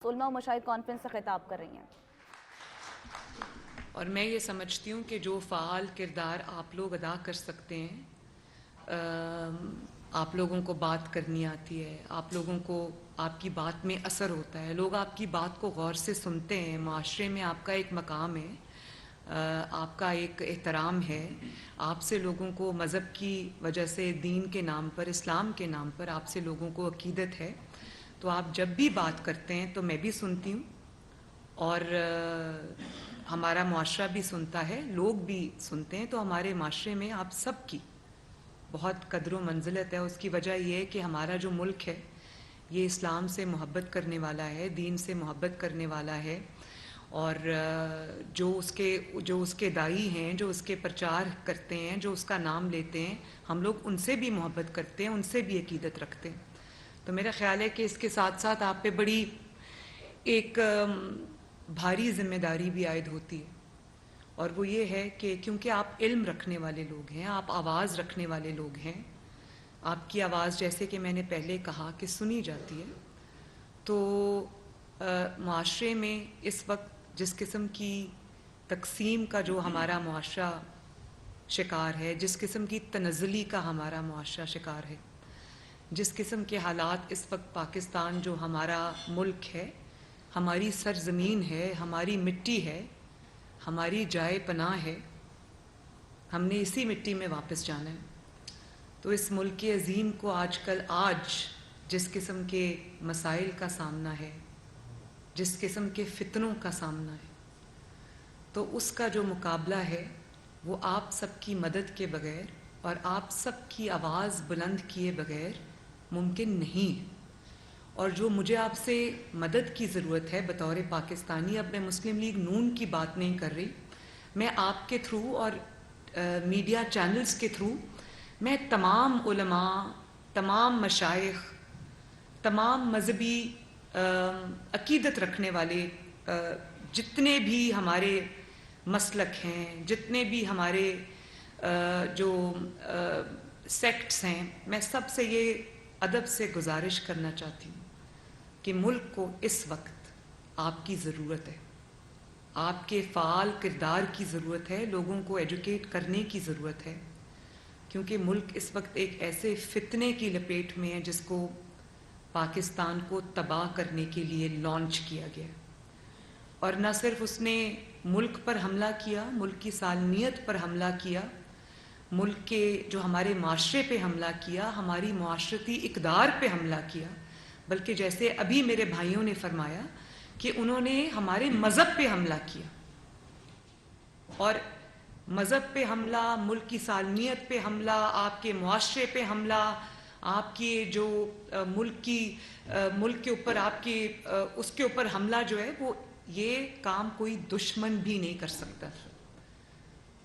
علماء و مشاہد کانفرنس سے خطاب کر رہی ہیں۔ اور میں یہ سمجھتی ہوں کہ جو فعال کردار آپ لوگ ادا کر سکتے ہیں، آپ لوگوں کو بات کرنی آتی ہے، آپ لوگوں کو آپ کی بات میں اثر ہوتا ہے، لوگ آپ کی بات کو غور سے سنتے ہیں، معاشرے میں آپ کا ایک مقام ہے، آپ کا ایک احترام ہے، آپ سے لوگوں کو مذہب کی وجہ سے، دین کے نام پر، اسلام کے نام پر آپ سے لوگوں کو عقیدت ہے، تو آپ جب بھی بات کرتے ہیں تو میں بھی سنتی ہوں اور ہمارا معاشرہ بھی سنتا ہے، لوگ بھی سنتے ہیں، تو ہمارے معاشرے میں آپ سب کی بہت قدر و منزلت ہے۔ اس کی وجہ یہ ہے کہ ہمارا جو ملک ہے یہ اسلام سے محبت کرنے والا ہے، دین سے محبت کرنے والا ہے، اور جو اس کے داعی ہیں، جو اس کے پرچار کرتے ہیں، جو اس کا نام لیتے ہیں، ہم لوگ ان سے بھی محبت کرتے ہیں، ان سے بھی عقیدت رکھتے ہیں۔ تو میرا خیال ہے کہ اس کے ساتھ ساتھ آپ پہ بڑی ایک بھاری ذمہ داری بھی عائد ہوتی ہے، اور وہ یہ ہے کہ کیونکہ آپ علم رکھنے والے لوگ ہیں، آپ آواز رکھنے والے لوگ ہیں، آپ کی آواز جیسے کہ میں نے پہلے کہا کہ سنی جاتی ہے، تو معاشرے میں اس وقت جس قسم کی تقسیم کا جو ہمارا معاشرہ شکار ہے، جس قسم کی تنزلی کا ہمارا معاشرہ شکار ہے، جس قسم کے حالات اس وقت پاکستان جو ہمارا ملک ہے، ہماری سرزمین ہے، ہماری مٹی ہے، ہماری جائے پناہ ہے، ہم نے اسی مٹی میں واپس جانا ہے، تو اس ملک عظیم کو آج جس قسم کے مسائل کا سامنا ہے، جس قسم کے فتنوں کا سامنا ہے، تو اس کا جو مقابلہ ہے وہ آپ سب کی مدد کے بغیر اور آپ سب کی آواز بلند کیے بغیر ممکن نہیں ہے۔ اور جو مجھے آپ سے مدد کی ضرورت ہے بطور پاکستانی، اب میں مسلم لیگ نون کی بات نہیں کر رہی، میں آپ کے تھرو اور میڈیا چینلز کے تھرو میں تمام علماء، تمام مشائخ، تمام مذہبی عقیدت رکھنے والے جتنے بھی ہمارے مسلک ہیں، جتنے بھی ہمارے جو سیکٹس ہیں، میں سب سے یہ ادب سے گزارش کرنا چاہتی ہوں کہ ملک کو اس وقت آپ کی ضرورت ہے، آپ کے فعال کردار کی ضرورت ہے، لوگوں کو ایجوکیٹ کرنے کی ضرورت ہے، کیونکہ ملک اس وقت ایک ایسے فتنے کی لپیٹ میں ہے جس کو پاکستان کو تباہ کرنے کے لیے لانچ کیا گیا، اور نہ صرف اس نے ملک پر حملہ کیا، ملک کی سالمیت پر حملہ کیا، ملک کے جو ہمارے معاشرے پہ حملہ کیا، ہماری معاشرتی اقدار پہ حملہ کیا، بلکہ جیسے ابھی میرے بھائیوں نے فرمایا کہ انہوں نے ہمارے مذہب پہ حملہ کیا، اور مذہب پہ حملہ، ملک کی سالمیت پہ حملہ، آپ کے معاشرے پہ حملہ، آپ کے جو ملک کے اوپر آپ کے اس کے اوپر حملہ جو ہے، وہ یہ کام کوئی دشمن بھی نہیں کر سکتا۔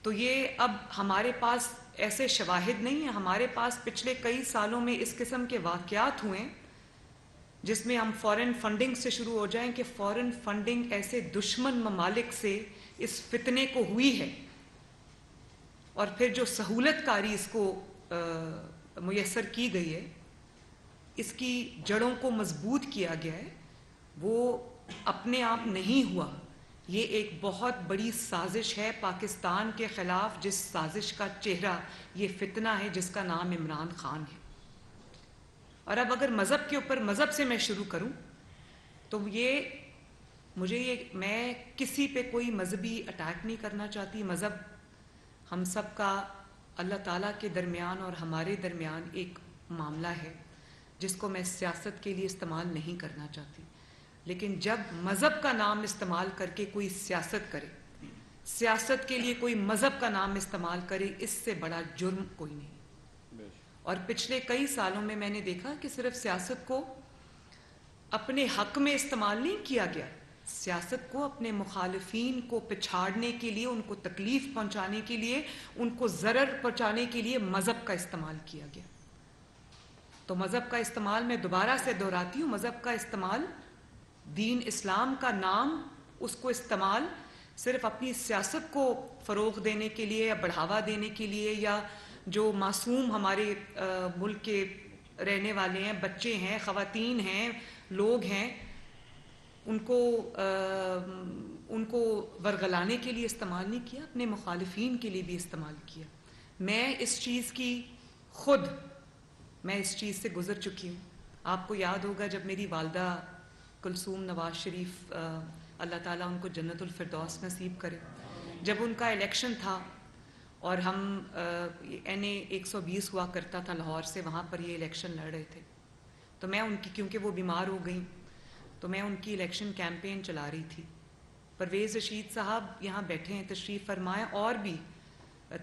تو یہ اب ہمارے پاس ایسے شواہد نہیں ہیں، ہمارے پاس پچھلے کئی سالوں میں اس قسم کے واقعات ہوئے ہیں جس میں ہم فورن فنڈنگ سے شروع ہو جائیں کہ فورن فنڈنگ ایسے دشمن ممالک سے اس فتنے کو ہوئی ہے، اور پھر جو سہولت کاری اس کو میسر کی گئی ہے، اس کی جڑوں کو مضبوط کیا گیا ہے، وہ اپنے آپ نہیں ہوا، یہ ایک بہت بڑی سازش ہے پاکستان کے خلاف، جس سازش کا چہرہ یہ فتنہ ہے جس کا نام عمران خان ہے۔ اور اب اگر مذہب کے اوپر مذہب سے میں شروع کروں تو میں کسی پہ کوئی مذہبی اٹیک نہیں کرنا چاہتی، مذہب ہم سب کا اللہ تعالیٰ کے درمیان اور ہمارے درمیان ایک معاملہ ہے جس کو میں سیاست کے لیے استعمال نہیں کرنا چاہتی، لیکن جب مذہب کا نام استعمال کر کے کوئی سیاست کرے، سیاست کے لیے کوئی مذہب کا نام استعمال کرے، اس سے بڑا جرم کوئی نہیں۔ اور پچھلے کئی سالوں میں نے دیکھا کہ صرف سیاست کو اپنے حق میں استعمال نہیں کیا گیا، سیاست کو اپنے مخالفین کو پچھاڑنے کے لیے، ان کو تکلیف پہنچانے کے لیے، ان کو ضرر پہنچانے کے لیے مذہب کا استعمال کیا گیا۔ تو مذہب کا استعمال، میں دوبارہ سے دہراتی ہوں، مذہب کا استعمال، دین اسلام کا نام، اس کو استعمال صرف اپنی سیاست کو فروغ دینے کے لیے یا بڑھاوا دینے کے لیے، یا جو معصوم ہمارے ملک کے رہنے والے ہیں، بچے ہیں، خواتین ہیں، لوگ ہیں، ان کو ورگلانے کے لیے استعمال نہیں کیا، اپنے مخالفین کے لیے بھی استعمال کیا. میں اس چیز سے گزر چکی ہوں. آپ کو یاد ہوگا جب میری والدہ کلثوم نواز شریف اللہ تعالیٰ ان کو جنت الفردوس نصیب کرے، جب ان کا الیکشن تھا اور ہم این اے 120 ہوا کرتا تھا لاہور سے، وہاں پر یہ الیکشن لڑ رہے تھے، تو میں ان کی، کیونکہ وہ بیمار ہو گئیں تو میں ان کی الیکشن کیمپین چلا رہی تھی. پرویز رشید صاحب یہاں بیٹھے ہیں، تشریف فرمائیں، اور بھی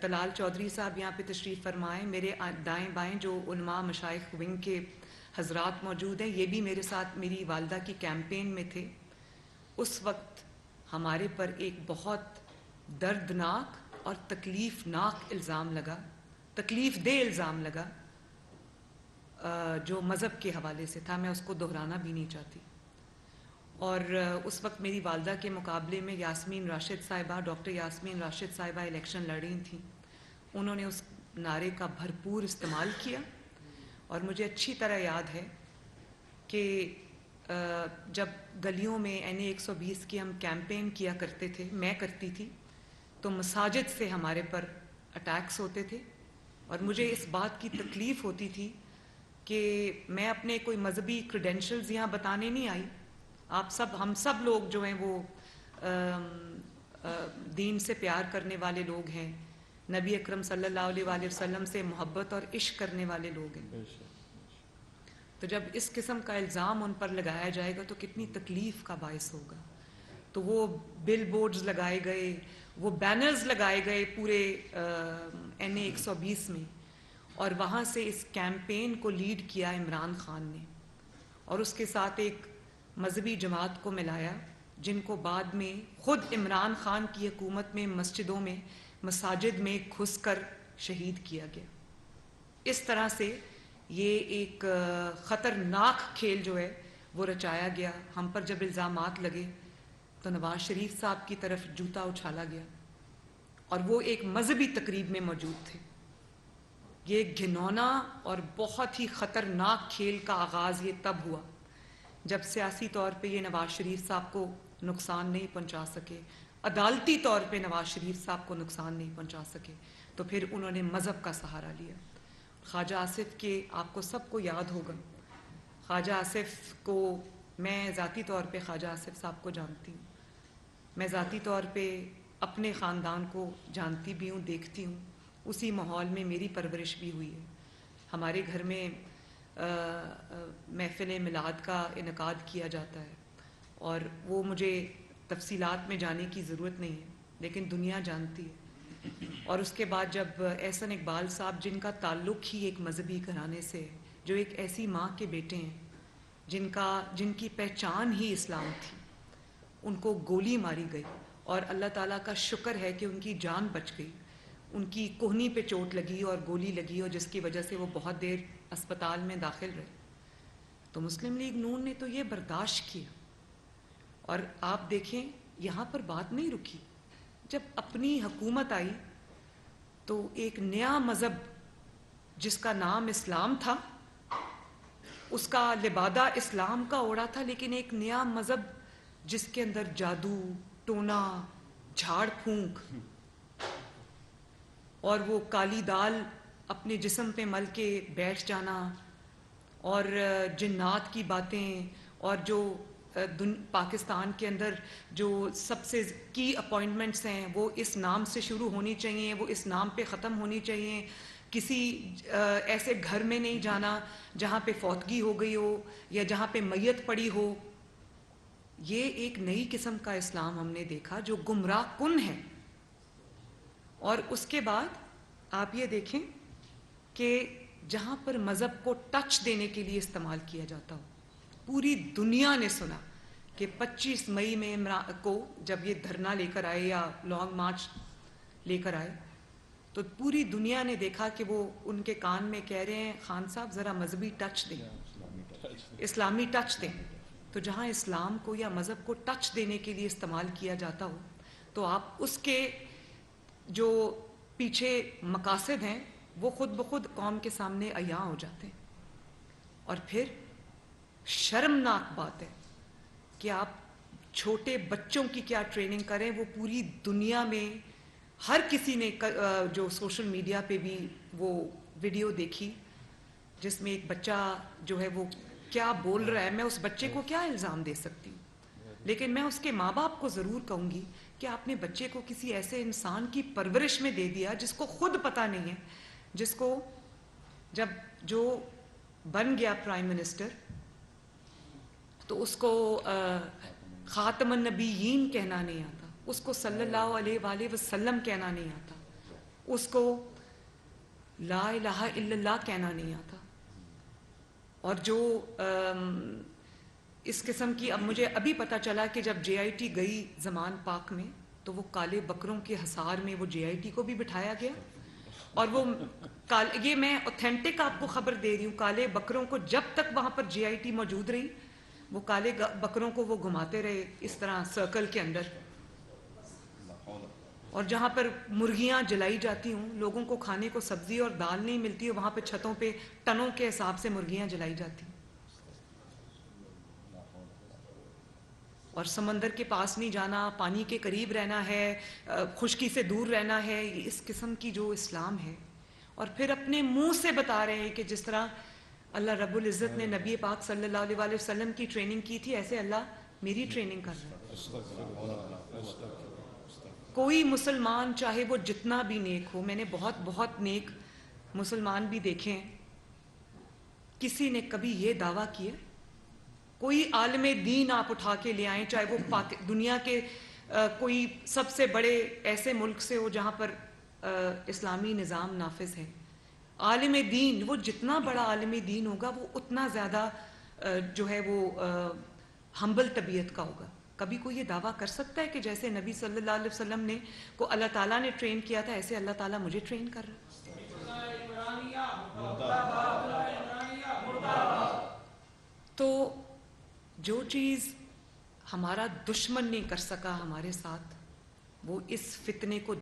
طلال چودھری صاحب یہاں پہ تشریف فرمائیں، میرے دائیں بائیں جو علماء مشائخ ونگ کے حضرات موجود ہیں، یہ بھی میرے ساتھ میری والدہ کی کیمپین میں تھے. اس وقت ہمارے پر ایک بہت دردناک اور تکلیف دہ الزام لگا جو مذہب کے حوالے سے تھا. میں اس کو دہرانا بھی نہیں چاہتی. اور اس وقت میری والدہ کے مقابلے میں یاسمین راشد صاحبہ، ڈاکٹر یاسمین راشد صاحبہ الیکشن لڑ رہی تھیں. انہوں نے اس نعرے کا بھرپور استعمال کیا، اور مجھے اچھی طرح یاد ہے کہ جب گلیوں میں این اے 120 کی ہم کیمپین کیا کرتے تھے، میں کرتی تھی، تو مساجد سے ہمارے پر اٹیکس ہوتے تھے، اور مجھے اس بات کی تکلیف ہوتی تھی کہ میں اپنے کوئی مذہبی کریڈینشلز یہاں بتانے نہیں آئی. ہم سب لوگ جو ہیں وہ دین سے پیار کرنے والے لوگ ہیں، نبی اکرم صلی اللہ علیہ وآلہ وسلم سے محبت اور عشق کرنے والے لوگ ہیں. تو جب اس قسم کا الزام ان پر لگایا جائے گا تو کتنی تکلیف کا باعث ہوگا. تو وہ بل بورڈز لگائے گئے، وہ بینرز لگائے گئے پورے این اے 120 میں، اور وہاں سے اس کیمپین کو لیڈ کیا عمران خان نے، اور اس کے ساتھ ایک مذہبی جماعت کو ملایا، جن کو بعد میں خود عمران خان کی حکومت میں مسجدوں میں، مساجد میں گھس کر شہید کیا گیا. اس طرح سے یہ ایک خطرناک کھیل جو ہے وہ رچایا گیا. ہم پر جب الزامات لگے تو نواز شریف صاحب کی طرف جوتا اچھالا گیا، اور وہ ایک مذہبی تقریب میں موجود تھے. یہ گھنونا اور بہت ہی خطرناک کھیل کا آغاز یہ تب ہوا جب سیاسی طور پہ یہ نواز شریف صاحب کو نقصان نہیں پہنچا سکے، عدالتی طور پہ نواز شریف صاحب کو نقصان نہیں پہنچا سکے، تو پھر انہوں نے مذہب کا سہارا لیا. خواجہ آصف کے، آپ کو سب کو یاد ہوگا، خواجہ آصف کو میں ذاتی طور پہ خواجہ آصف صاحب کو جانتی ہوں. میں ذاتی طور پہ اپنے خاندان کو جانتی بھی ہوں، دیکھتی ہوں. اسی ماحول میں میری پرورش بھی ہوئی ہے. ہمارے گھر میں محفل میلاد کا انعقاد کیا جاتا ہے، اور وہ مجھے تفصیلات میں جانے کی ضرورت نہیں ہے، لیکن دنیا جانتی ہے. اور اس کے بعد جب احسن اقبال صاحب، جن کا تعلق ہی ایک مذہبی گھرانے سے، جو ایک ایسی ماں کے بیٹے ہیں جن کی پہچان ہی اسلام تھی، ان کو گولی ماری گئی، اور اللہ تعالیٰ کا شکر ہے کہ ان کی جان بچ گئی. ان کی کوہنی پہ چوٹ لگی اور گولی لگی، اور جس کی وجہ سے وہ بہت دیر اسپتال میں داخل رہے. تو مسلم لیگ نون نے تو یہ برداشت کیا. اور آپ دیکھیں یہاں پر بات نہیں رکی. جب اپنی حکومت آئی تو ایک نیا مذہب جس کا نام اسلام تھا، اس کا لبادہ اسلام کا اوڑا تھا، لیکن ایک نیا مذہب جس کے اندر جادو، ٹونا، جھاڑ پھونک اور وہ کالی دال اپنے جسم پہ مل کے بیٹھ جانا، اور جنات کی باتیں، اور جو پاکستان کے اندر جو سب سے کی اپوائنٹمنٹس ہیں وہ اس نام سے شروع ہونی چاہیے، وہ اس نام پہ ختم ہونی چاہیے. کسی ایسے گھر میں نہیں جانا جہاں پہ فوتگی ہو گئی ہو یا جہاں پہ میت پڑی ہو. یہ ایک نئی قسم کا اسلام ہم نے دیکھا جو گمراہ کن ہے. اور اس کے بعد آپ یہ دیکھیں کہ جہاں پر مذہب کو ٹچ دینے کے لیے استعمال کیا جاتا ہو، پوری دنیا نے سنا کہ 25 مئی میں کو جب یہ دھرنا لے کر آئے یا لانگ مارچ لے کر آئے، تو پوری دنیا نے دیکھا کہ وہ ان کے کان میں کہہ رہے ہیں خان صاحب ذرا مذہبی ٹچ دیں، اسلامی ٹچ دیں. تو جہاں اسلام کو یا مذہب کو ٹچ دینے کے لیے استعمال کیا جاتا ہو تو آپ اس کے جو پیچھے مقاصد ہیں وہ خود بخود قوم کے سامنے عیاں ہو جاتے ہیں. اور پھر شرمناک بات ہے کہ آپ چھوٹے بچوں کی کیا ٹریننگ کریں. وہ پوری دنیا میں ہر کسی نے جو سوشل میڈیا پہ بھی وہ ویڈیو دیکھی جس میں ایک بچہ جو ہے وہ کیا بول رہا ہے. میں اس بچے کو کیا الزام دے سکتی ہوں, لیکن میں اس کے ماں باپ کو ضرور کہوں گی کہ آپ نے بچے کو کسی ایسے انسان کی پرورش میں دے دیا جس کو خود پتہ نہیں ہے, جس کو جب جو بن گیا پرائم منسٹر تو اس کو خاتم النبیین کہنا نہیں آتا, اس کو صلی اللہ علیہ وآلہ وسلم کہنا نہیں آتا, اس کو لا الہ الا اللہ کہنا نہیں آتا. اور جو اس قسم کی, اب مجھے ابھی پتہ چلا کہ جب جے آئی ٹی گئی زمان پاک میں تو وہ کالے بکروں کے حصار میں وہ جے آئی ٹی کو بھی بٹھایا گیا. اور وہ یہ میں اوتھینٹک آپ کو خبر دے رہی ہوں, کالے بکروں کو جب تک وہاں پر جے آئی ٹی موجود رہی وہ کالے بکروں کو وہ گھماتے رہے اس طرح سرکل کے اندر. اور جہاں پر مرغیاں جلائی جاتی ہوں, لوگوں کو کھانے کو سبزی اور دال نہیں ملتی ہے, وہاں پہ چھتوں پہ ٹنوں کے حساب سے مرغیاں جلائی جاتی ہیں. اور سمندر کے پاس نہیں جانا, پانی کے قریب رہنا ہے, خشکی سے دور رہنا ہے, اس قسم کی جو اسلام ہے. اور پھر اپنے منہ سے بتا رہے ہیں کہ جس طرح اللہ رب العزت نے نبی پاک صلی اللہ علیہ وآلہ وسلم کی ٹریننگ کی تھی, ایسے اللہ میری ٹریننگ کر رہا ہے. کوئی مسلمان چاہے وہ جتنا بھی نیک ہو, میں نے بہت بہت نیک مسلمان بھی دیکھے ہیں, کسی نے کبھی یہ دعویٰ کیا, کوئی عالم دین آپ اٹھا کے لے آئیں, چاہے وہ دنیا کے کوئی سب سے بڑے ایسے ملک سے ہو جہاں پر اسلامی نظام نافذ ہے, عالم دین وہ جتنا بڑا عالم دین ہوگا وہ اتنا زیادہ جو ہے وہ ہمبل طبیعت کا ہوگا. کبھی کوئی یہ دعویٰ کر سکتا ہے کہ جیسے نبی صلی اللہ علیہ وسلم نے کو اللہ تعالیٰ نے ٹرین کیا تھا ایسے اللہ تعالیٰ مجھے ٹرین کر رہا ہے؟ تو جو چیز ہمارا دشمن نہیں کر سکا ہمارے ساتھ, وہ اس فتنے کو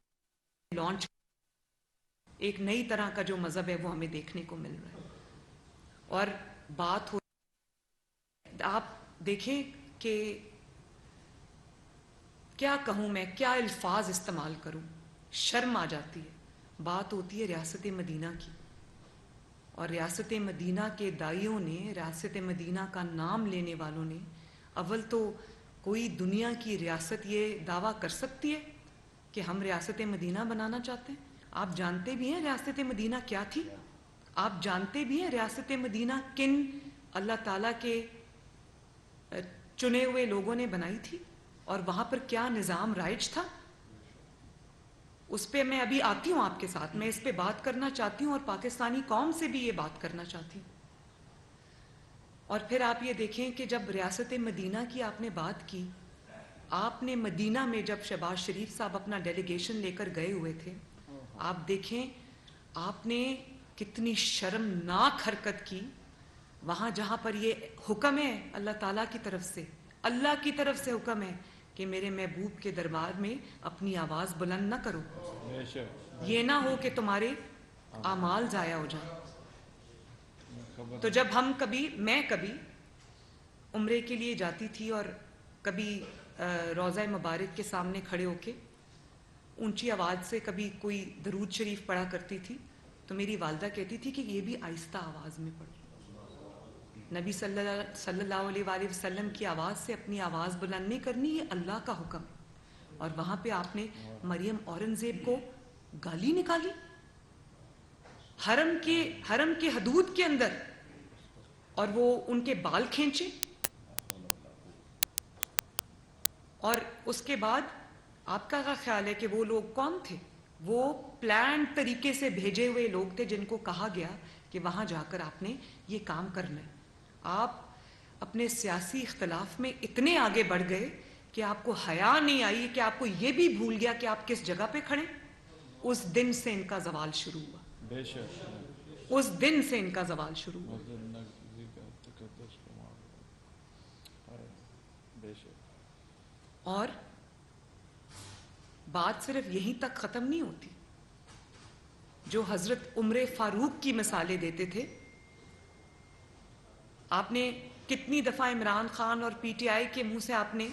لانچ, ایک نئی طرح کا جو مذہب ہے وہ ہمیں دیکھنے کو مل رہا ہے. اور بات ہو, آپ دیکھیں کہ کیا کہوں میں, کیا الفاظ استعمال کروں, شرم آ جاتی ہے. بات ہوتی ہے ریاست مدینہ کی, اور ریاست مدینہ کے دائیوں نے, ریاست مدینہ کا نام لینے والوں نے, اول تو کوئی دنیا کی ریاست یہ دعویٰ کر سکتی ہے کہ ہم ریاست مدینہ بنانا چاہتے ہیں؟ آپ جانتے بھی ہیں ریاست مدینہ کیا تھی, آپ جانتے بھی ہیں ریاست مدینہ کن اللہ تعالیٰ کے چنے ہوئے لوگوں نے بنائی تھی, اور وہاں پر کیا نظام رائج تھا. اس پہ میں ابھی آتی ہوں آپ کے ساتھ, میں اس پہ بات کرنا چاہتی ہوں اور پاکستانی قوم سے بھی یہ بات کرنا چاہتی ہوں. اور پھر آپ یہ دیکھیں کہ جب ریاست مدینہ کی آپ نے بات کی, آپ نے مدینہ میں جب شہباز شریف صاحب اپنا ڈیلیگیشن لے کر گئے ہوئے تھے, آپ دیکھیں آپ نے کتنی شرمناک حرکت کی وہاں جہاں پر یہ حکم ہے اللہ تعالیٰ کی طرف سے, اللہ کی طرف سے حکم ہے کہ میرے محبوب کے دربار میں اپنی آواز بلند نہ کرو, یہ نہ ہو کہ تمہارے اعمال ضائع ہو جائیں. تو جب میں کبھی عمرے کے لیے جاتی تھی اور کبھی روضہ مبارک کے سامنے کھڑے ہو کے اونچی آواز سے کبھی کوئی درود شریف پڑھا کرتی تھی, تو میری والدہ کہتی تھی کہ یہ بھی آہستہ آواز میں پڑھو. نبی صلی اللہ علیہ وآلہ وسلم کی آواز سے اپنی آواز بلند نہیں کرنی, یہ اللہ کا حکم. اور وہاں پہ آپ نے مریم اورنگزیب کو گالی نکالی حرم کے حدود کے اندر, اور وہ ان کے بال کھینچے. اور اس کے بعد آپ کا کیا خیال ہے کہ وہ لوگ کون تھے؟ وہ پلان طریقے سے بھیجے ہوئے لوگ تھے جن کو کہا گیا کہ وہاں جا کر آپ نے یہ کام کرنا ہے. آپ اپنے سیاسی اختلاف میں اتنے آگے بڑھ گئے کہ آپ کو حیا نہیں آئی, کہ آپ کو یہ بھی بھول گیا کہ آپ کس جگہ پہ کھڑے. اس دن سے ان کا زوال شروع ہوا, اس دن سے ان کا زوال شروع ہوا. اور بات صرف یہیں تک ختم نہیں ہوتی. جو حضرت عمر فاروق کی مثالیں دیتے تھے, آپ نے کتنی دفعہ عمران خان اور پی ٹی آئی کے منہ سے آپ نے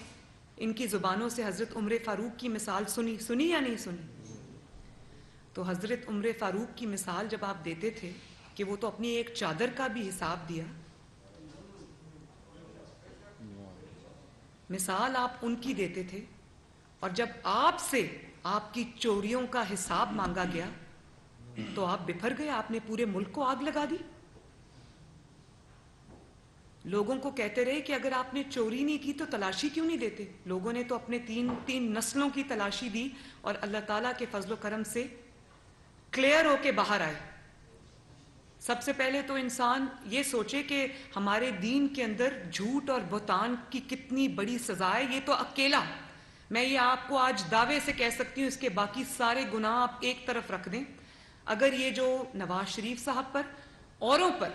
ان کی زبانوں سے حضرت عمر فاروق کی مثال سنی یا نہیں سنی؟ تو حضرت عمر فاروق کی مثال جب آپ دیتے تھے کہ وہ تو اپنی ایک چادر کا بھی حساب دیا، مثال آپ ان کی دیتے تھے، اور جب آپ سے آپ کی چوریوں کا حساب مانگا گیا تو آپ بفر گئے، آپ نے پورے ملک کو آگ لگا دی. لوگوں کو کہتے رہے کہ اگر آپ نے چوری نہیں کی تو تلاشی کیوں نہیں دیتے. لوگوں نے تو اپنے تین نسلوں کی تلاشی دی اور اللہ تعالیٰ کے فضل و کرم سے کلیئر ہو کے باہر آئے. سب سے پہلے تو انسان یہ سوچے کہ ہمارے دین کے اندر جھوٹ اور بہتان کی کتنی بڑی سزا ہے. یہ تو اکیلا میں یہ آپ کو آج دعوے سے کہہ سکتی ہوں، اس کے باقی سارے گناہ آپ ایک طرف رکھ دیں، اگر یہ جو نواز شریف صاحب پر اوروں پر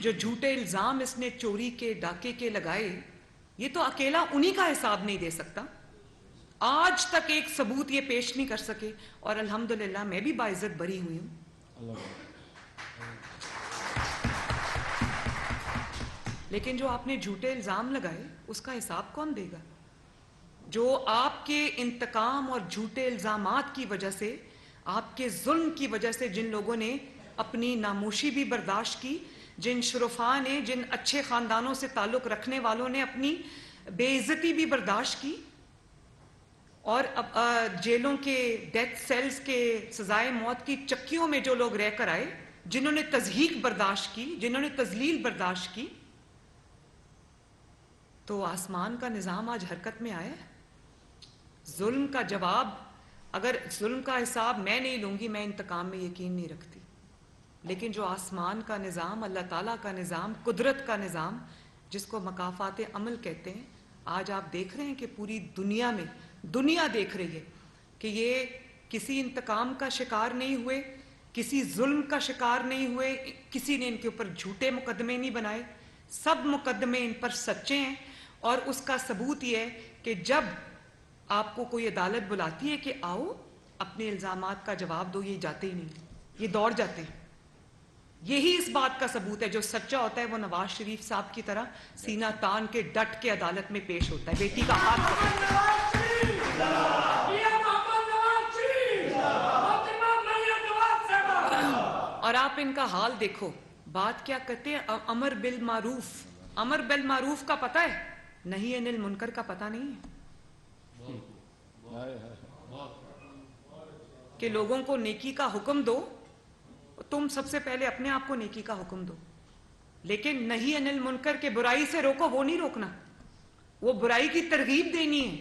جو جھوٹے الزام اس نے چوری کے ڈاکے کے لگائے، یہ تو اکیلا انہی کا حساب نہیں دے سکتا. آج تک ایک ثبوت یہ پیش نہیں کر سکے، اور الحمدللہ میں بھی باعزت بری ہوئی ہوں. لیکن جو آپ نے جھوٹے الزام لگائے اس کا حساب کون دے گا؟ جو آپ کے انتقام اور جھوٹے الزامات کی وجہ سے، آپ کے ظلم کی وجہ سے جن لوگوں نے اپنی ناموشی بھی برداشت کی، جن شرفاء نے، جن اچھے خاندانوں سے تعلق رکھنے والوں نے اپنی بے عزتی بھی برداشت کی، اور جیلوں کے ڈیتھ سیلز کے سزائے موت کی چکیوں میں جو لوگ رہ کر آئے، جنہوں نے تضحیک برداشت کی، جنہوں نے تذلیل برداشت کی، تو آسمان کا نظام آج حرکت میں آیا ہے. ظلم کا جواب، اگر ظلم کا حساب میں نہیں لوں گی، میں انتقام میں یقین نہیں رکھتی، لیکن جو آسمان کا نظام، اللہ تعالیٰ کا نظام، قدرت کا نظام، جس کو مکافات عمل کہتے ہیں، آج آپ دیکھ رہے ہیں کہ پوری دنیا میں دنیا دیکھ رہی ہے کہ یہ کسی انتقام کا شکار نہیں ہوئے، کسی ظلم کا شکار نہیں ہوئے، کسی نے ان کے اوپر جھوٹے مقدمے نہیں بنائے، سب مقدمے ان پر سچے ہیں. اور اس کا ثبوت یہ ہے کہ جب آپ کو کوئی عدالت بلاتی ہے کہ آؤ اپنے الزامات کا جواب دو، یہ جاتے ہی نہیں، یہ دوڑ جاتے ہیں. یہی اس بات کا ثبوت ہے. جو سچا ہوتا ہے وہ نواز شریف صاحب کی طرح سینہ تان کے ڈٹ کے عدالت میں پیش ہوتا ہے، بیٹی کا ہاتھ پکڑ. اور آپ ان کا حال دیکھو، بات کیا کرتے ہیں، امر بالمعروف. امر بالمعروف کا پتہ ہے، نہیں عن المنکر کا پتہ نہیں ہے کہ لوگوں کو نیکی کا حکم دو. تم سب سے پہلے اپنے آپ کو نیکی کا حکم دو، لیکن نہیں عن المنکر کے برائی سے روکو، وہ نہیں روکنا. وہ برائی کی ترغیب دینی ہے،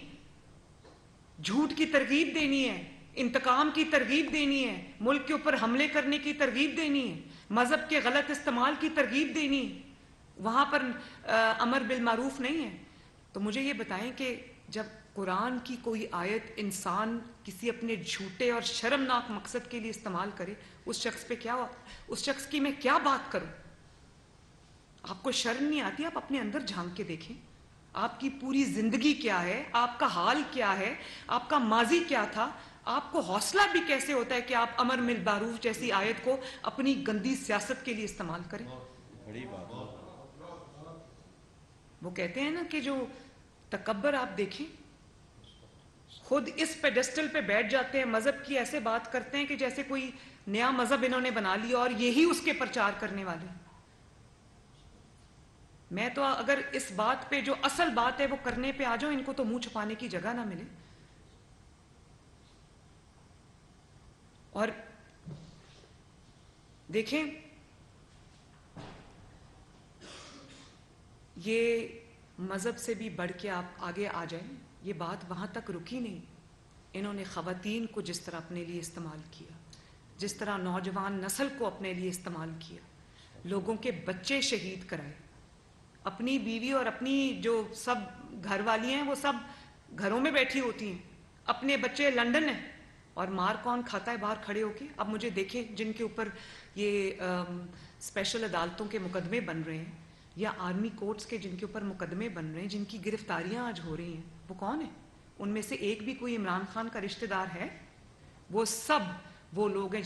جھوٹ کی ترغیب دینی ہے، انتقام کی ترغیب دینی ہے، ملک کے اوپر حملے کرنے کی ترغیب دینی ہے، مذہب کے غلط استعمال کی ترغیب دینی ہے. وہاں پر امر بالمعروف نہیں ہے. تو مجھے یہ بتائیں کہ جب قرآن کی کوئی آیت انسان کسی اپنے جھوٹے اور شرمناک مقصد کے لیے استعمال کرے، اس شخص پہ کیا، اس شخص کی میں کیا بات کروں؟ آپ کو شرم نہیں آتی؟ آپ اپنے اندر جھانک کے دیکھیں، آپ کی پوری زندگی کیا ہے، آپ کا حال کیا ہے، آپ کا ماضی کیا تھا. آپ کو حوصلہ بھی کیسے ہوتا ہے کہ آپ امر بالمعروف جیسی آیت کو اپنی گندی سیاست کے لیے استعمال کریں؟ وہ کہتے ہیں نا کہ جو تکبر آپ دیکھیں، خود اس پیڈسٹل پہ بیٹھ جاتے ہیں، مذہب کی ایسے بات کرتے ہیں کہ جیسے کوئی نیا مذہب انہوں نے بنا لیا اور یہی اس کے پرچار کرنے والے. میں تو اگر اس بات پہ جو اصل بات ہے وہ کرنے پہ آ جاؤں، ان کو تو منہ چھپانے کی جگہ نہ ملے. اور دیکھیں، یہ مذہب سے بھی بڑھ کے آپ آگے آ جائیں، یہ بات وہاں تک رکی نہیں. انہوں نے خواتین کو جس طرح اپنے لیے استعمال کیا، جس طرح نوجوان نسل کو اپنے لیے استعمال کیا، لوگوں کے بچے شہید کرائے، اپنی بیوی اور اپنی جو سب گھر والی ہیں وہ سب گھروں میں بیٹھی ہوتی ہیں، اپنے بچے لنڈن ہیں، اور مار کون کھاتا ہے باہر کھڑے ہو کے؟ اب مجھے دیکھیں جن کے اوپر یہ اسپیشل عدالتوں کے مقدمے بن رہے ہیں، یا آرمی کورٹس کے جن کے اوپر مقدمے بن رہے ہیں، جن کی گرفتاریاں آج ہو رہی ہیں، وہ کون ہیں؟ ان میں سے ایک بھی کوئی عمران خان کا رشتہ دار ہے؟ وہ سب وہ لوگ ہیں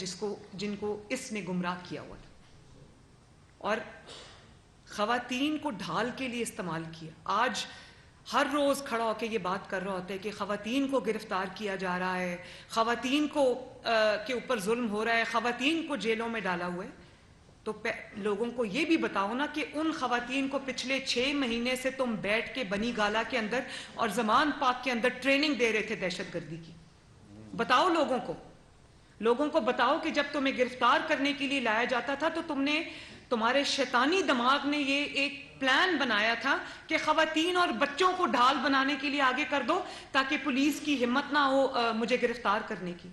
جن کو اس نے گمراہ کیا ہوا تھا اور خواتین کو ڈھال کے لیے استعمال کیا. آج ہر روز کھڑا ہو کے یہ بات کر رہا ہوتا ہے کہ خواتین کو گرفتار کیا جا رہا ہے، خواتین کو کے اوپر ظلم ہو رہا ہے، خواتین کو جیلوں میں ڈالا ہوا ہے، تو لوگوں کو یہ بھی بتاؤ نا کہ ان خواتین کو پچھلے 6 مہینے سے تم بیٹھ کے بنی گالا کے اندر اور زمان پاک کے اندر ٹریننگ دے رہے تھے دہشت گردی کی. بتاؤ لوگوں کو بتاؤ کہ جب تمہیں گرفتار کرنے کے لیے لایا جاتا تھا تو تمہارے شیطانی دماغ نے یہ ایک پلان بنایا تھا کہ خواتین اور بچوں کو ڈھال بنانے کے لیے آگے کر دو تاکہ پولیس کی ہمت نہ ہو مجھے گرفتار کرنے کی.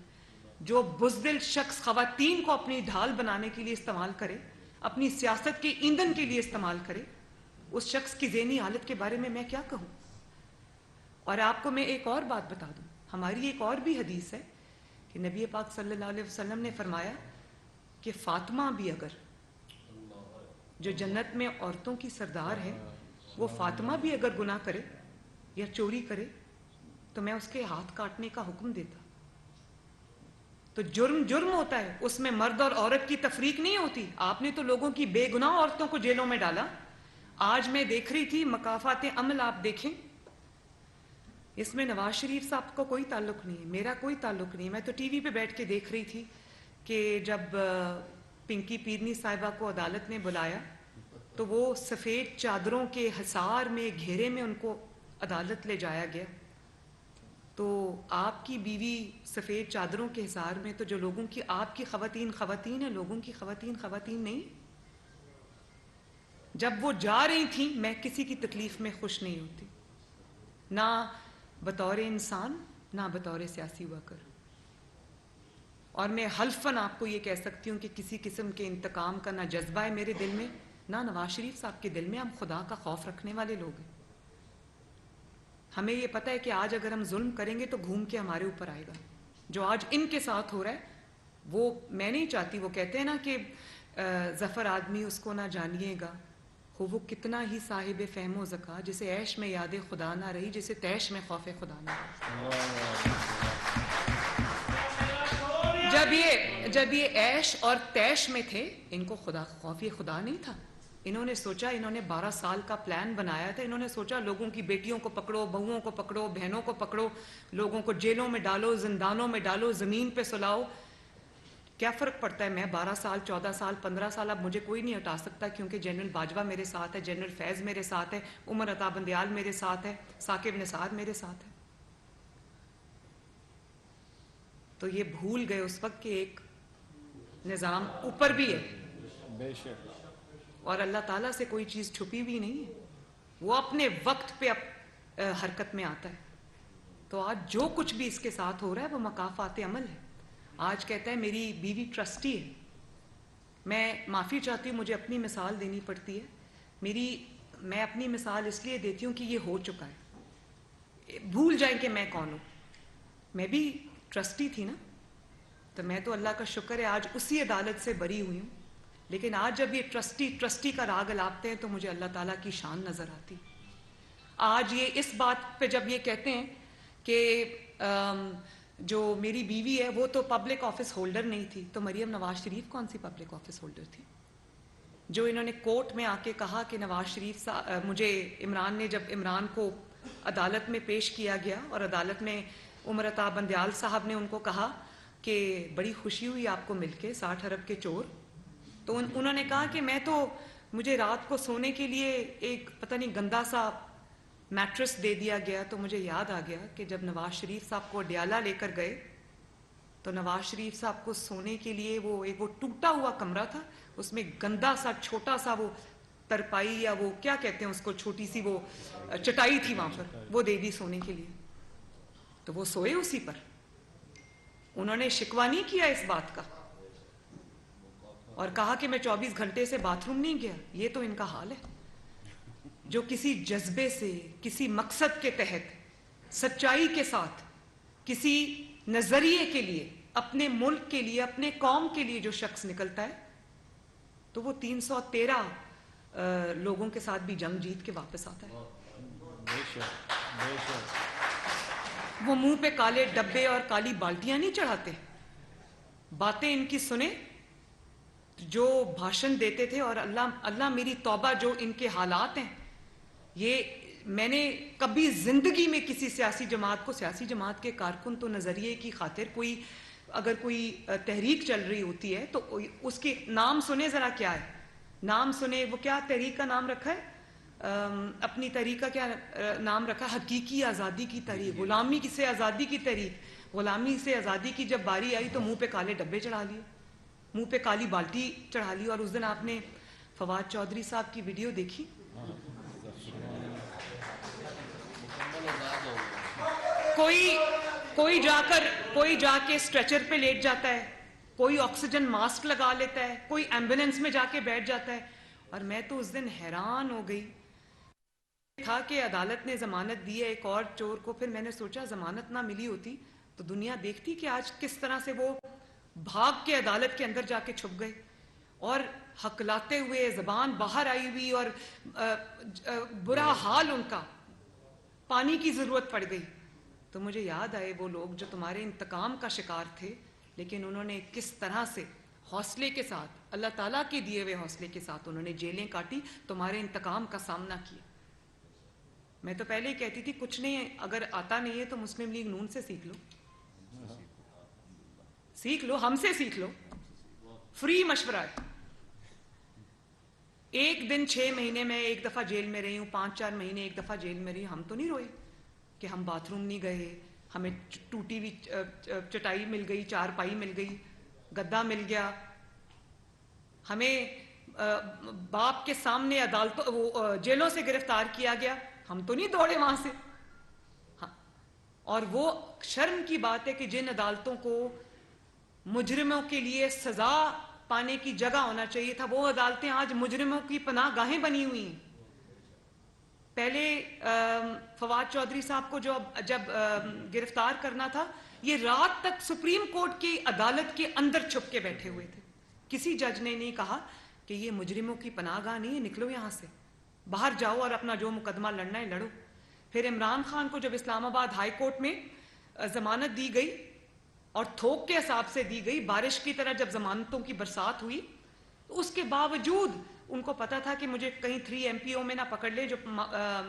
جو بزدل شخص خواتین کو اپنی ڈھال بنانے کے لیے استعمال کرے، اپنی سیاست کے ایندھن کے لیے استعمال کرے، اس شخص کی ذہنی حالت کے بارے میں کیا کہوں. اور آپ کو میں ایک اور بات بتا دوں، ہماری ایک اور بھی حدیث ہے کہ نبی پاک صلی اللہ علیہ وسلم نے فرمایا کہ فاطمہ بھی اگر، جو جنت میں عورتوں کی سردار ہے، وہ فاطمہ بھی اگر گناہ کرے یا چوری کرے تو میں اس کے ہاتھ کاٹنے کا حکم دیتا. تو جرم ہوتا ہے، اس میں مرد اور عورت کی تفریق نہیں ہوتی. آپ نے تو لوگوں کی بے گناہ عورتوں کو جیلوں میں ڈالا. آج میں دیکھ رہی تھی مکافات عمل، آپ دیکھیں، اس میں نواز شریف صاحب کو کوئی تعلق نہیں ہے، میرا کوئی تعلق نہیں. میں تو ٹی وی پہ بیٹھ کے دیکھ رہی تھی کہ جب پنکی پیرنی صاحبہ کو عدالت نے بلایا تو وہ سفید چادروں کے حصار میں، گھیرے میں ان کو عدالت لے جایا گیا. تو آپ کی بیوی سفید چادروں کے حصار میں، تو جو لوگوں کی، آپ کی خواتین ہیں، لوگوں کی خواتین نہیں. جب وہ جا رہی تھیں میں کسی کی تکلیف میں خوش نہیں ہوتی، نہ بطور انسان نہ بطور سیاسی ورکر. اور میں حلفاً آپ کو یہ کہہ سکتی ہوں کہ کسی قسم کے انتقام کا نہ جذبہ ہے میرے دل میں، نہ نواز شریف صاحب کے دل میں. ہم خدا کا خوف رکھنے والے لوگ ہیں. ہمیں یہ پتہ ہے کہ آج اگر ہم ظلم کریں گے تو گھوم کے ہمارے اوپر آئے گا. جو آج ان کے ساتھ ہو رہا ہے وہ میں نہیں چاہتی. وہ کہتے ہیں نا کہ ظفر آدمی اس کو نہ جانیے گا، ہو وہ کتنا ہی صاحب فہم و ذکا، جسے عیش میں یاد خدا نہ رہی، جسے تیش میں خوف خدا نہ رہی. جب یہ عیش اور تیش میں تھے، ان کو خوف خدا نہیں تھا. انہوں نے سوچا، انہوں نے 12 سال کا پلان بنایا تھا. انہوں نے سوچا لوگوں کی بیٹیوں کو پکڑو، بہوؤں کو پکڑو، بہنوں کو پکڑو، لوگوں کو جیلوں میں ڈالو، زندانوں میں ڈالو، زمین پہ سلاؤ. کیا فرق پڑتا ہے؟ میں 12 سال، 14 سال، 15 سال، اب مجھے کوئی نہیں ہٹا سکتا، کیونکہ جنرل باجوہ میرے ساتھ ہے، جنرل فیض میرے ساتھ ہے، عمر عطا بندیال میرے ساتھ ہے، ثاقب نثار میرے ساتھ ہے. تو یہ بھول گئے اس وقت کہ ایک نظام اوپر بھی ہے، بے شک، اور اللہ تعالیٰ سے کوئی چیز چھپی بھی نہیں ہے. وہ اپنے وقت پہ حرکت میں آتا ہے. تو آج جو کچھ بھی اس کے ساتھ ہو رہا ہے وہ مکافات عمل ہے. آج کہتا ہے میری بیوی ٹرسٹی ہے. میں معافی چاہتی ہوں، مجھے اپنی مثال دینی پڑتی ہے. میں اپنی مثال اس لیے دیتی ہوں کہ یہ ہو چکا ہے. بھول جائیں کہ میں کون ہوں. میں بھی ٹرسٹی تھی نا، تو میں تو اللہ کا شکر ہے آج اسی عدالت سے بری ہوئی ہوں. لیکن آج جب یہ ٹرسٹی کا راگ الاپتے ہیں تو مجھے اللہ تعالیٰ کی شان نظر آتی. آج یہ اس بات پہ جب یہ کہتے ہیں کہ جو میری بیوی ہے وہ تو پبلک آفس ہولڈر نہیں تھی، تو مریم نواز شریف کون سی پبلک آفس ہولڈر تھی؟ جو انہوں نے کورٹ میں آ کے کہا کہ نواز شریف مجھے جب عمران کو عدالت میں پیش کیا گیا اور عدالت میں عمر عطا بندیال صاحب نے ان کو کہا کہ بڑی خوشی ہوئی آپ کو مل کے، 60 ارب کے چور. تو انہوں نے کہا کہ مجھے رات کو سونے کے لیے ایک پتہ نہیں گندا سا میٹرس دے دیا گیا. تو مجھے یاد آ گیا کہ جب نواز شریف صاحب کو ڈیالہ لے کر گئے تو نواز شریف صاحب کو سونے کے لیے وہ ٹوٹا ہوا کمرہ تھا، اس میں گندا سا چھوٹا سا وہ ترپائی یا وہ کیا کہتے ہیں اس کو، چھوٹی سی وہ چٹائی تھی وہاں پر، وہ دے دی سونے کے لیے. تو وہ سوئے اسی پر. انہوں نے شکوہ نہیں کیا اس بات کا اور کہا کہ میں 24 گھنٹے سے باتھ روم نہیں گیا. یہ تو ان کا حال ہے. جو کسی جذبے سے، کسی مقصد کے تحت، سچائی کے ساتھ، کسی نظریے کے لیے، اپنے ملک کے لیے، اپنے قوم کے لیے جو شخص نکلتا ہے تو وہ 313 لوگوں کے ساتھ بھی جنگ جیت کے واپس آتا ہے. بے شک، بے شک. وہ منہ پہ کالے ڈبے اور کالی بالٹیاں نہیں چڑھاتے. باتیں ان کی سنیں جو بھاشن دیتے تھے. اور اللہ میری توبہ، جو ان کے حالات ہیں، یہ میں نے کبھی زندگی میں کسی سیاسی جماعت کے کارکن تو نظریے کی خاطر اگر کوئی تحریک چل رہی ہوتی ہے تو اس کے نام سنے ذرا کیا ہے، نام سنے، وہ کیا تحریک کا نام رکھا ہے، اپنی تحریک کا کیا نام رکھا ہے، حقیقی آزادی کی تحریک، غلامی سے آزادی کی تحریک۔ غلامی سے آزادی کی جب باری آئی تو منہ پہ کالے ڈبے چڑھا لیے، منہ پہ کالی بالٹی چڑھا لی۔ اور اس دن آپ نے فواد چودھری صاحب کی ویڈیو دیکھی، کوئی جا کے اسٹریچر پہ لیٹ جاتا ہے، کوئی آکسیجن ماسک لگا لیتا ہے، کوئی ایمبولینس میں جا کے بیٹھ جاتا ہے۔ اور میں تو اس دن حیران ہو گئی تھا کہ عدالت نے ضمانت دی ہے ایک اور چور کو، پھر میں نے سوچا ضمانت نہ ملی ہوتی تو دنیا دیکھتی کہ آج کس طرح سے وہ بھاگ کے عدالت کے اندر جا کے چھپ گئے اور ہکلاتے ہوئے، زبان باہر آئی ہوئی، اور برا حال ان کا، پانی کی ضرورت پڑ گئی۔ تو مجھے یاد آئے وہ لوگ جو تمہارے انتقام کا شکار تھے، لیکن انہوں نے کس طرح سے حوصلے کے ساتھ، اللہ تعالیٰ کے دیے ہوئے حوصلے کے ساتھ انہوں نے جیلیں کاٹی، تمہارے انتقام کا سامنا کیا۔ میں تو پہلے ہی کہتی تھی کچھ نہیں، اگر آتا نہیں ہے تو مسلم لیگ نون سے سیکھ لو، ہم سے سیکھ لو، فری مشورہ ہے۔ ایک دن 6 مہینے میں ایک دفعہ جیل میں رہی ہوں، 5-4 مہینے ایک دفعہ جیل میں رہی ہوں، ہم تو نہیں روئے کہ ہم باتھ روم نہیں گئے، ہمیں ٹوٹی ہوئی چٹائی مل گئی، چارپائی مل گئی، گدا مل گیا، ہمیں باپ کے سامنے جیلوں سے گرفتار کیا گیا، ہم تو نہیں دوڑے وہاں سے۔ اور وہ شرم کی بات ہے کہ جن عدالتوں کو مجرموں کے لیے سزا پانے کی جگہ ہونا چاہیے تھا، وہ عدالتیں آج مجرموں کی پناہ گاہیں بنی ہوئی ہیں۔ پہلے فواد چودھری صاحب کو جب گرفتار کرنا تھا، یہ رات تک سپریم کورٹ کی عدالت کے اندر چھپ کے بیٹھے ہوئے تھے، کسی جج نے نہیں کہا کہ یہ مجرموں کی پناہ گاہ نہیں ہے، نکلو یہاں سے، باہر جاؤ اور اپنا جو مقدمہ لڑنا ہے لڑو۔ پھر عمران خان کو جب اسلام آباد ہائی کورٹ میں ضمانت دی گئی اور تھوک کے حساب سے دی گئی، بارش کی طرح جب ضمانتوں کی برسات ہوئی، تو اس کے باوجود ان کو پتا تھا کہ مجھے کہیں 3 MPO میں نہ پکڑ لے، جو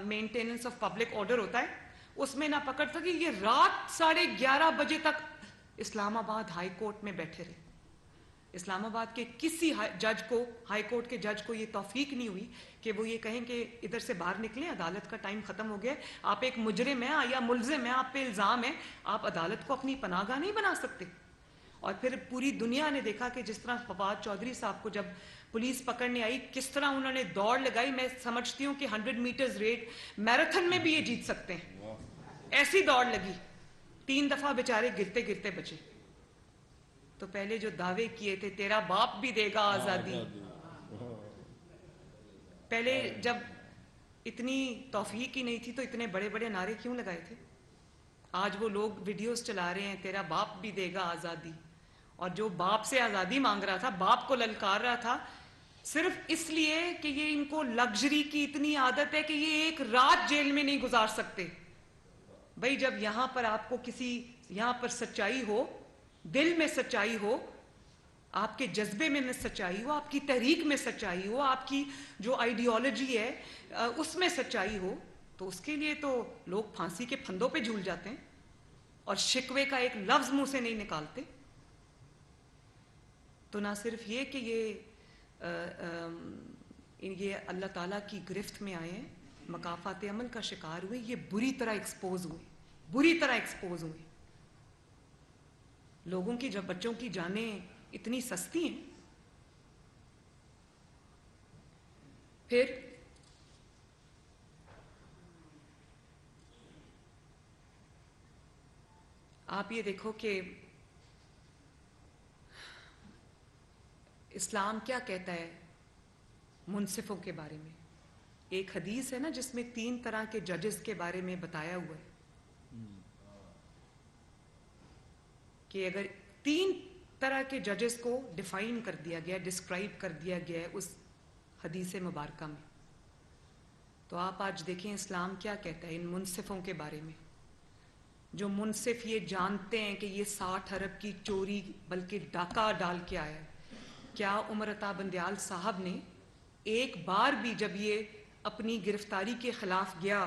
مینٹیننس آف پبلک آرڈر ہوتا ہے، اس میں نہ پکڑ سکے، یہ رات 11:30 بجے تک اسلام آباد ہائی کورٹ میں بیٹھے رہے۔ اسلام آباد کے کسی ہائی کورٹ کے جج کو یہ توفیق نہیں ہوئی کہ وہ یہ کہیں کہ ادھر سے باہر نکلیں، عدالت کا ٹائم ختم ہو گیا، آپ ایک مجرم ہیں یا ملزم ہیں، آپ پہ الزام ہے، آپ عدالت کو اپنی پناہ گاہ نہیں بنا سکتے۔ اور پھر پوری دنیا نے دیکھا کہ جس طرح فواد چودھری صاحب کو جب پولیس پکڑنے آئی، کس طرح انہوں نے دوڑ لگائی۔ میں سمجھتی ہوں کہ 100 میٹرز ریٹ میراتھن میں بھی یہ جیت سکتے ہیں، ایسی دوڑ لگی، 3 دفعہ بیچارے گرتے گرتے بچے۔ تو پہلے جو دعوے کیے تھے تیرا باپ بھی دے گا آزادی، پہلے جب اتنی توفیق ہی نہیں تھی تو اتنے بڑے بڑے نعرے کیوں لگائے تھے؟ آج وہ لوگ ویڈیوز چلا رہے ہیں تیرا باپ بھی دے گا آزادی، اور جو باپ سے آزادی مانگ رہا تھا، باپ کو للکار رہا تھا، صرف اس لیے کہ یہ ان کو لگژری کی اتنی عادت ہے کہ یہ ایک رات جیل میں نہیں گزار سکتے۔ بھائی جب یہاں پر آپ کو یہاں پر سچائی ہو، دل میں سچائی ہو، آپ کے جذبے میں سچائی ہو، آپ کی تحریک میں سچائی ہو، آپ کی جو آئیڈیالوجی ہے اس میں سچائی ہو، تو اس کے لیے تو لوگ پھانسی کے پھندوں پہ جھول جاتے ہیں اور شکوے کا ایک لفظ منہ سے نہیں نکالتے۔ تو نہ صرف یہ کہ یہ اللہ تعالیٰ کی گرفت میں آئے ہیں، مکافات عمل کا شکار ہوئے، یہ بری طرح ایکسپوز ہوئے۔ لوگوں کی جب بچوں کی جانیں اتنی سستی ہیں۔ پھر آپ یہ دیکھو کہ اسلام کیا کہتا ہے منصفوں کے بارے میں۔ ایک حدیث ہے نا جس میں 3 طرح کے ججز کے بارے میں بتایا ہوا ہے کہ اگر 3 طرح کے ججز کو ڈیفائن کر دیا گیا، ڈسکرائب کر دیا گیا ہے اس حدیث مبارکہ میں، تو آپ آج دیکھیں اسلام کیا کہتا ہے ان منصفوں کے بارے میں، جو منصف یہ جانتے ہیں کہ یہ 60 ارب کی چوری بلکہ ڈاکہ ڈال کے آیا ہے۔ کیا عمر عطا بندیال صاحب نے ایک بار بھی جب یہ اپنی گرفتاری کے خلاف گیا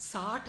60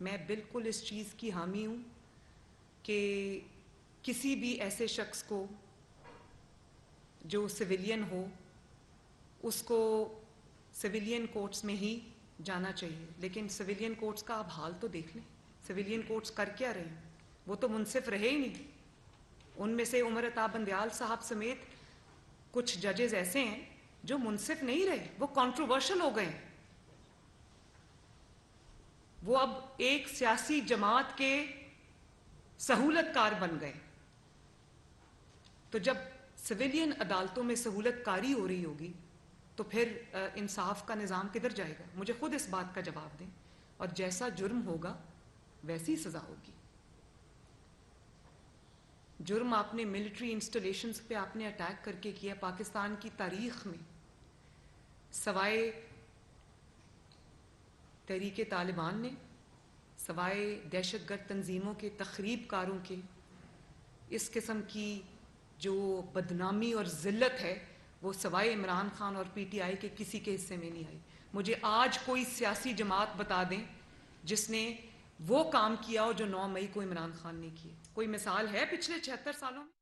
میں بالکل اس چیز کی حامی ہوں کہ کسی بھی ایسے شخص کو جو سویلین ہو اس کو سویلین کورٹس میں ہی جانا چاہیے. لیکن سویلین کورٹس کا آپ حال تو دیکھ لیں. سویلین کورٹس کر کیا رہے ہیں؟ وہ تو منصف رہے ہی نہیں. ان میں سے عمر عطا بندیال صاحب سمیت کچھ ججز ایسے ہیں جو منصف نہیں رہے, وہ کنٹروورشل ہو گئے ہیں. وہ اب ایک سیاسی جماعت کے سہولت کار بن گئے. تو جب سویلین عدالتوں میں سہولت کاری ہو رہی ہوگی تو پھر انصاف کا نظام کدھر جائے گا؟ مجھے خود اس بات کا جواب دیں. اور جیسا جرم ہوگا ویسی سزا ہوگی. جرم آپ نے ملٹری انسٹالیشنز پہ آپ نے اٹیک کر کے کیا. پاکستان کی تاریخ میں سوائے تحریک طالبان نے, سوائے دہشت گرد تنظیموں کے تخریب کاروں کے, اس قسم کی جو بدنامی اور ذلت ہے وہ سوائے عمران خان اور پی ٹی آئی کے کسی کے حصے میں نہیں آئی. مجھے آج کوئی سیاسی جماعت بتا دیں جس نے وہ کام کیا ہو جو 9 مئی کو عمران خان نے کیے. کوئی مثال ہے پچھلے 76 سالوں میں؟